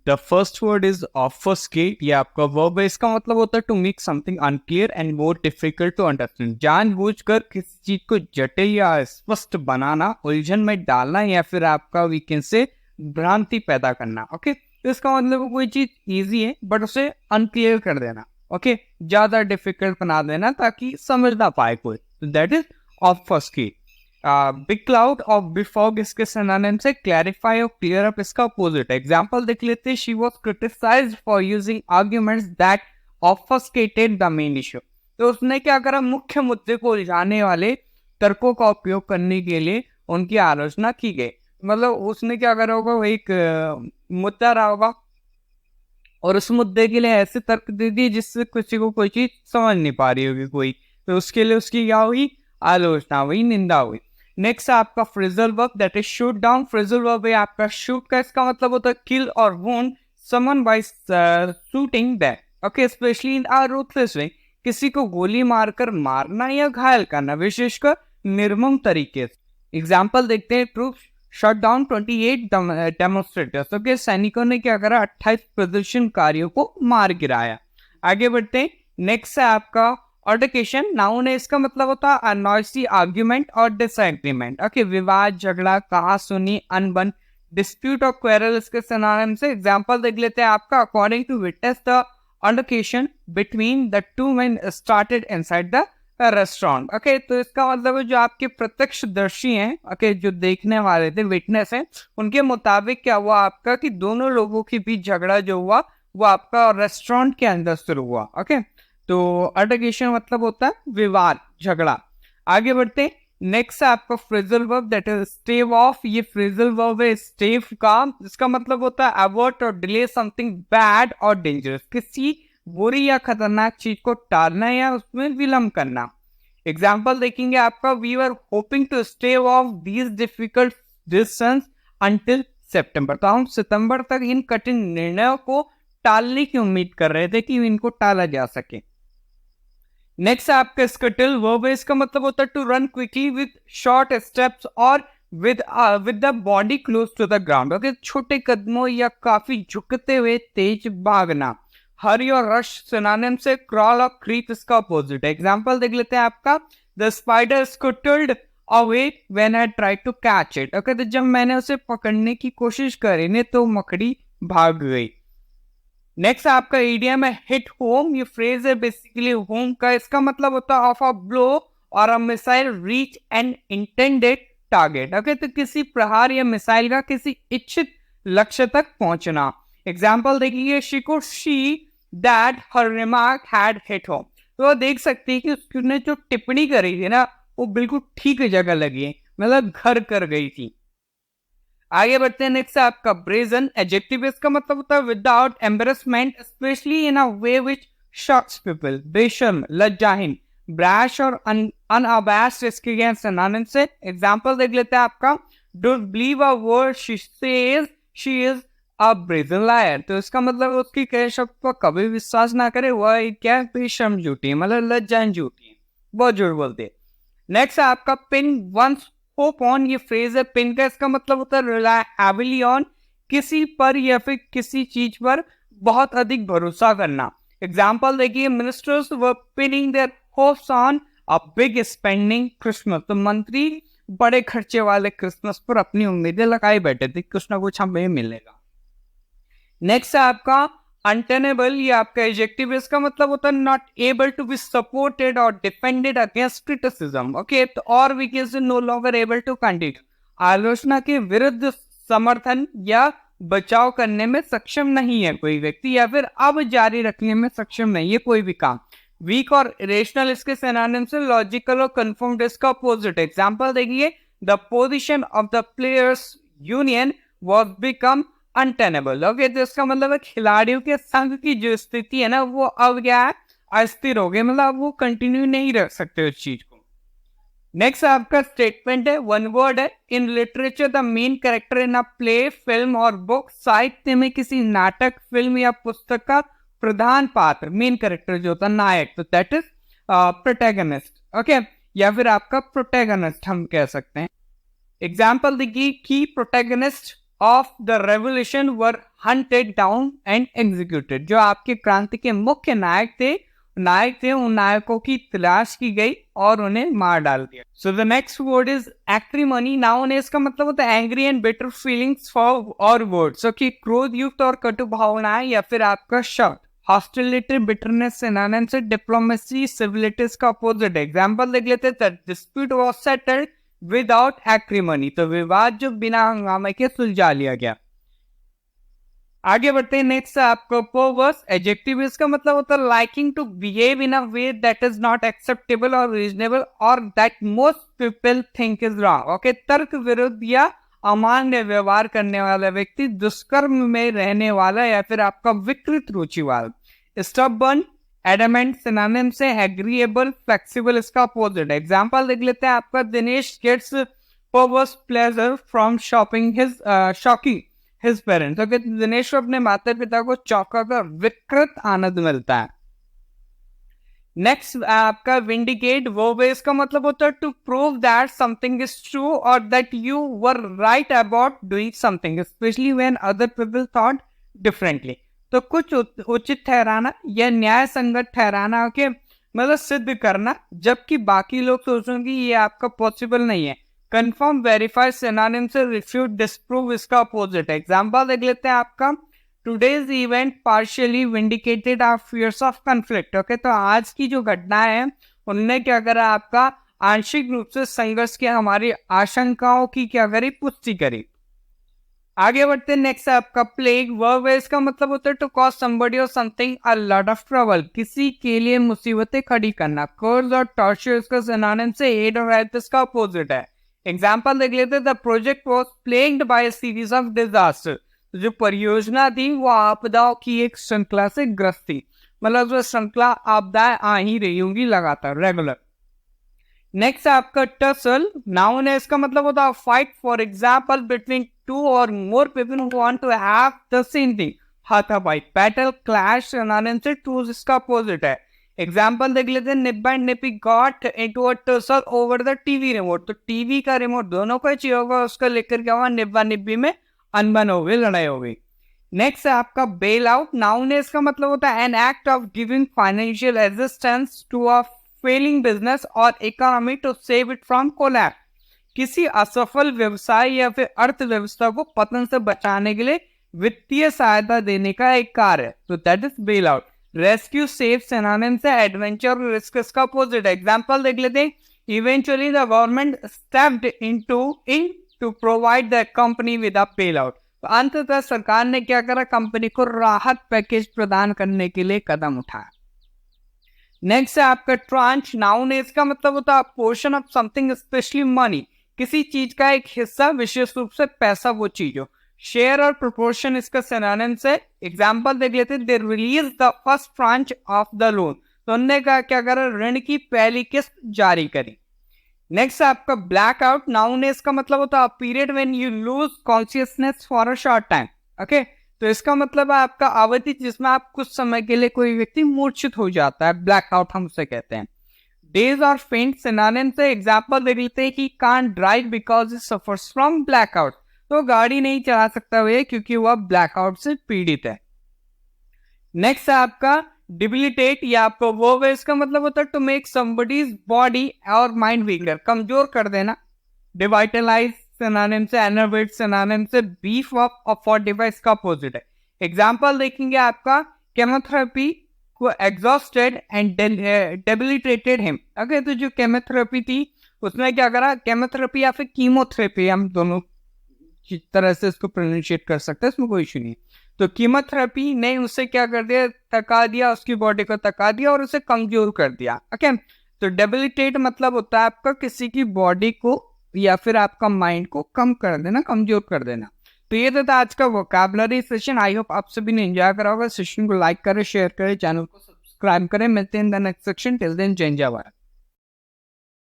The first word is obfuscate, ये आपका verb है। इसका मतलब होता है to make something unclear and more difficult to understand. जानबूझकर किसी चीज को जटिल या स्पष्ट बनाना, उलझन में डालना, या फिर आपका वीकेंड से भ्रांति पैदा करना। ओके, तो इसका मतलब कोई चीज इजी है बट उसे अनक्लियर कर देना। ओके, ज्यादा डिफिकल्ट बना देना ताकि समझ ना पाए कोई, तो that is obfuscate. Big cloud और बिग फॉग इसके सिनोनिम से क्लैरिफाई और क्लियर अप इसका अपोजिट है। एग्जांपल देख लेते हैं, she was criticised for using arguments that obfuscated the main issue. तो उसने क्या करा, मुख्य मुद्दे को उलझाने वाले तर्कों का उपयोग करने के लिए उनकी आलोचना की गई। मतलब उसने क्या करा होगा, वो एक मुद्दा रहा होगा और उस मुद्दे के लिए ऐसे तर्क दे दिए जिससे किसी को कोई चीज समझ नहीं पा रही होगी कोई, तो उसके लिए उसकी क्या हुई, आलोचना हुई, निंदा हुई। नेक्स्ट आपका phrasal verb that is shoot down. Phrasal verb है आपका शूट का, इसका मतलब होता है किल और wound someone by shooting them. Okay, specially in a ruthless way, किसी को गोली मारकर मारना या घायल करना, विशेषकर निर्मम तरीके से। एग्जाम्पल देखते हैं, troop shut down 28 demonstrators. Okay, सैनिकों ने क्या करा, 28 प्रदर्शनकारियों को मार गिराया। आगे बढ़ते हैं, नेक्स्ट है आपका ऑल्टरकेशन। नाउन है, इसका मतलब होता है नॉइसी आर्ग्यूमेंट और डिसएग्रीमेंट। ओके, विवाद, झगड़ा, कहासुनी, अनबन, डिस्प्यूट और क्वेरल इसके सिनोनिम से। एग्जांपल देख लेते हैं आपका, according to witness the altercation between the two men started inside the restaurant. Okay, तो इसका मतलब है जो आपके प्रत्यक्षदर्शी हैं, ओके, जो देखने वाले थे, विटनेस हैं, उनके मुताबिक क्या हुआ आपका कि दोनों लोगों के बीच झगड़ा जो हुआ वो आपका रेस्टोरेंट के अंदर शुरू हुआ। ओके, तो अल्टरकेशन मतलब होता है विवाद, झगड़ा। आगे बढ़ते, नेक्स्ट है आपका phrasal verb that is स्टेव of. ये फ्रेजल वर्ब है स्टेव का, इसका मतलब होता है अवॉइड और डिले समथिंग बैड और डेंजरस, किसी बुरी या खतरनाक चीज को टालना या उसमें विलंब करना। एग्जाम्पल देखेंगे आपका, we were hoping to stave off these difficult decisions until September. तो हम सितंबर तक इन कठिन निर्णयों को टालने की उम्मीद कर रहे थे कि इनको टाला जा सके। नेक्स्ट आपका स्कटल वर्ब है, इसका मतलब होता है to run quickly with short steps और with the body close to the ground. Okay, छोटे कदमों या काफी झुकते हुए तेज भागना। हरी और रश सिनोनिम से क्रॉल और क्रीप इसका अपोजिट है। एग्जांपल देख लेते हैं आपका, the spider scooted away when I tried to catch it. Okay, तो जब मैंने उसे पकड़ने की कोशिश करी ने तो मकड़ी भाग गई। नेक्स्ट आपका इडियम है हिट होम। ये फ्रेज है बेसिकली होम का, इसका मतलब होता है ऑफ अ ब्लो और a missile reach an intended target. Okay, तो किसी प्रहार या मिसाइल का किसी इच्छित लक्ष्य तक पहुंचना। एग्जाम्पल देखिए, she could see that her remark had hit home. तो देख सकते हैं कि उसने जो टिप्पणी करी थी ना वो बिल्कुल ठीक जगह लगी है, मतलब घर कर गई थी। आगे बढ़ते हैं, नेक्स्ट है आपका ब्रेजन एडजेक्टिव। इसका मतलब होता है without embarrassment, especially in a way which shocks people, बेशर्म, लज्जाहीन, ब्रैश और अनअबैस्ड इसके अगेंस्ट सिनोनिम से। एग्जांपल देख लेते हैं आपका, don't believe a word she says, she is a brazen liar. तो इसका मतलब उसकी कहे शब्द पर कभी विश्वास ना करे, वह क्या बेशर्म झूठी है, मतलब लज्जाहीन झूठी है, बहुत झूठ बोलती है। नेक्स्ट है आपका पिन वंस होप ऑन। ये फ्रेज है पिन का, इसका मतलब होता है रिलाई हैविली ऑन, किसी पर या फिर किसी चीज पर बहुत अधिक भरोसा करना। एग्जांपल देखिए, ministers were pinning their hopes on a big spending Christmas. तो मंत्री बड़े खर्चे वाले क्रिसमस पर अपनी उम्मीदें लगाए बैठे थे, कुछ ना कुछ हमें मिलेगा। नेक्स्ट है आपका अनटेनेबल। ये आपका एडजेक्टिव, इसका मतलब होता है not able to be supported और डिफेंडेड अगेंस्ट क्रिटिसिज्म। ओके, तो और we can say no longer able to continue, आलोचना के विरुद्ध समर्थन या बचाव करने में सक्षम नहीं है कोई व्यक्ति, या फिर अब जारी रखने में सक्षम नहीं है कोई भी काम। वीक और इरेशनल इसके सिनोनिम से लॉजिकल और कन्फर्म्ड इसका अपोजिट। एग्जांपल देखिए, the position of the players union was become untenable. Okay, तो इसका मतलब है खिलाड़ियों के संघ की जो स्थिति है ना वो अब क्या है, अस्थिर हो गई, मतलब वो कंटिन्यू नहीं रख सकते उस चीज को। नेक्स्ट आपका स्टेटमेंट है, वन वर्ड है। In literature the main character in a play, film और बुक। साहित्य में किसी नाटक, फिल्म या पुस्तक का प्रधान पात्र, मेन कैरेक्टर जो होता है, नायक, तो दैट इज प्रोटैगनिस्ट। ओके, या फिर आपका प्रोटैगनिस्ट हम कह सकते हैं। एग्जाम्पल देखिए, की protagonist of the revolution were hunted down and executed. जो आपके क्रांति के मुख्य नायक थे उन नायकों की तलाश की गई और उन्हें मार डाल दिया। So the next word is acrimony. Noun इसका मतलब होता है angry and bitter feelings for और वर्ड्स, कि क्रोध युक्त और कटु भावनाएं या फिर आपका शब्द। हॉस्टिलिटी बिटरनेस सिनोनिम से डिप्लोमेसी सिविलिटीज का अपोजिट। एग्जांपल देख लेते हैं, डिस्प्यूट वाज सेटल्ड विदाउट एक्रीमनी, तो विवाद जो बिना हंगामे के सुलझा लिया गया। आगे बढ़ते हैं, नेक्स्ट आपको पर्वर्स एडजेक्टिव। इसका मतलब होता है liking to behave in a way that is not acceptable और रीजनेबल और that most people think is wrong. Okay, तर्क विरुद्ध या अमान्य व्यवहार करने वाला व्यक्ति, दुष्कर्म में रहने वाला या फिर आपका विकृत रुचि वाला। स्टबर्न एडमेंट सिनोनिम से एग्रीएबल फ्लेक्सिबल इसका अपोजिट। एग्जांपल देख लेते हैं आपका, Dinesh gets perverse pleasure from shocking his parents. Okay, Dinesh को अपने माता पिता को चौंका कर विकृत आनंद मिलता है। नेक्स्ट आपका विंडिकेट वर्ब है, इसका मतलब होता है to prove that something is true और that you were right about doing something specially when other people thought differently. तो कुछ उचित ठहराना या न्याय संगत ठहराना, के मतलब सिद्ध करना जबकि बाकी लोग सोचेंगे ये आपका पॉसिबल नहीं है। कंफर्म वेरीफाई सिनोनिम से रिफ्यूट डिस्प्रूव इसका अपोजिट। एग्जांपल देख लेते हैं आपका, today's event partially vindicated our fears of conflict. Okay, तो आज की जो घटना है उनने क्या करा, आपका आंशिक रूप से संघर्ष की हमारी आशंकाओं की क्या करी, पुष्टि करी। आगे बढ़ते हैं, नेक्स्ट आपका प्लेग वर्ब है, इसका मतलब होता है टू कॉज समबडी और something a lot of trouble, किसी के लिए मुसीबतें खड़ी करना। कर्ज और टॉर्चर इसका सिनोनिम से एड और हेल्प इसका अपोजिट है। एग्जाम्पल देख लेते हैं, the project was plagued by a series of disaster. जो परियोजना थी वो आपदाओं की एक श्रृंखला से ग्रस्त थी, मतलब जो श्रृंखला आपदाएं आ ही रही होंगी लगातार, रेगुलर। नेक्स्ट आपका टसल नाउन है, इसका मतलब होता है fight for example between two और more people who want to have the same thing. हाथापाई, बैटल, क्लैश से टूज इसका अपोजिट है। एग्जाम्पल देख लेते हैं, Nibba and Nippy got into a tussle over the TV remote. तो टीवी का रिमोट दोनों को चाहिए होगा, उसका लेकर क्या हुआ, निब्बा निब्बी में अनबन हो गई, लड़ाई हो गई। नेक्स्ट है आपका बेल आउट नाउन है, इसका मतलब होता है an act of giving financial assistance to a failing business और economy to save it from collapse. किसी असफल व्यवसाय या फिर अर्थव्यवस्था को पतन से बचाने के लिए वित्तीय सहायता देने का एक कार्य, तो that is bail out. Rescue save synonym से एडवेंचर रिस्क इसका अपोजिट। एग्जांपल देख लेते हैं, eventually the government stepped in to provide the company with a bail out. तो अंततः सरकार ने क्या करा, कंपनी को राहत पैकेज प्रदान करने के लिए कदम उठाया। नेक्स्ट है आपका ट्रांच नाउन है, इसका मतलब होता है portion of something specially money, किसी चीज का एक हिस्सा, विशेष रूप से पैसा वो चीज हो। शेयर और प्रोपोर्शन इसका सिनोनिम से। एग्जांपल देख लेते हैं, they release the first tranche of the loan. तो उन्होंने क्या करा, ऋण की पहली किस्त जारी करी। नेक्स्ट आपका ब्लैक आउट नाउन है, इसका मतलब होता है period when you lose consciousness for a short time. Okay, तो इसका मतलब है आपका अवधि जिसमें आप कुछ समय के लिए कोई व्यक्ति मूर्छित हो जाता है, ब्लैक आउट हम उसे कहते हैं। डेज और फेंट सिनोनिम से। एग्जांपल देख लेते हैं कि can't drive because it suffers from black out. तो गाड़ी नहीं चला सकता वह क्योंकि वह ब्लैक आउट से पीड़ित है। नेक्स्ट है आपका डिबिलिटेट या आपका वर्ब है, इसका मतलब होता है टू मेक समबडीज बॉडी और माइंड वीकर, कमजोर कर देना। डिवाइटलाइज सिनोनिम से, एनर्वेट सिनोनिम से, बीफ अप फॉर डिवाइस का अपोजिट है। एग्जांपल देखेंगे आपका, केमोथेरेपी को exhausted and debilitated him. Okay, तो जो केमोथेरेपी थी उसने क्या करा, केमोथेरेपी या फिर कीमोथेरेपी, हम दोनों तरह से इसको प्रोनाउंशिएट कर सकते हैं, इसमें कोई इशू नहीं। तो कीमोथेरेपी ने उसे क्या कर दिया, थका दिया, उसकी बॉडी को थका दिया और उसे कमजोर कर दिया। ओके, तो डेबिलिटेट मतलब होता है आपका किसी की बॉडी को या फिर आपका माइंड को कम कर देना, कमजोर कर देना। तो ये था आज का वोकैबुलरी सेशन। आई होप आप सभी ने एंजॉय करा होगा। सेशन को लाइक करें, शेयर करें, चैनल को सब्सक्राइब करें। मिलते हैं in the next section. Till then, जय जवाहर।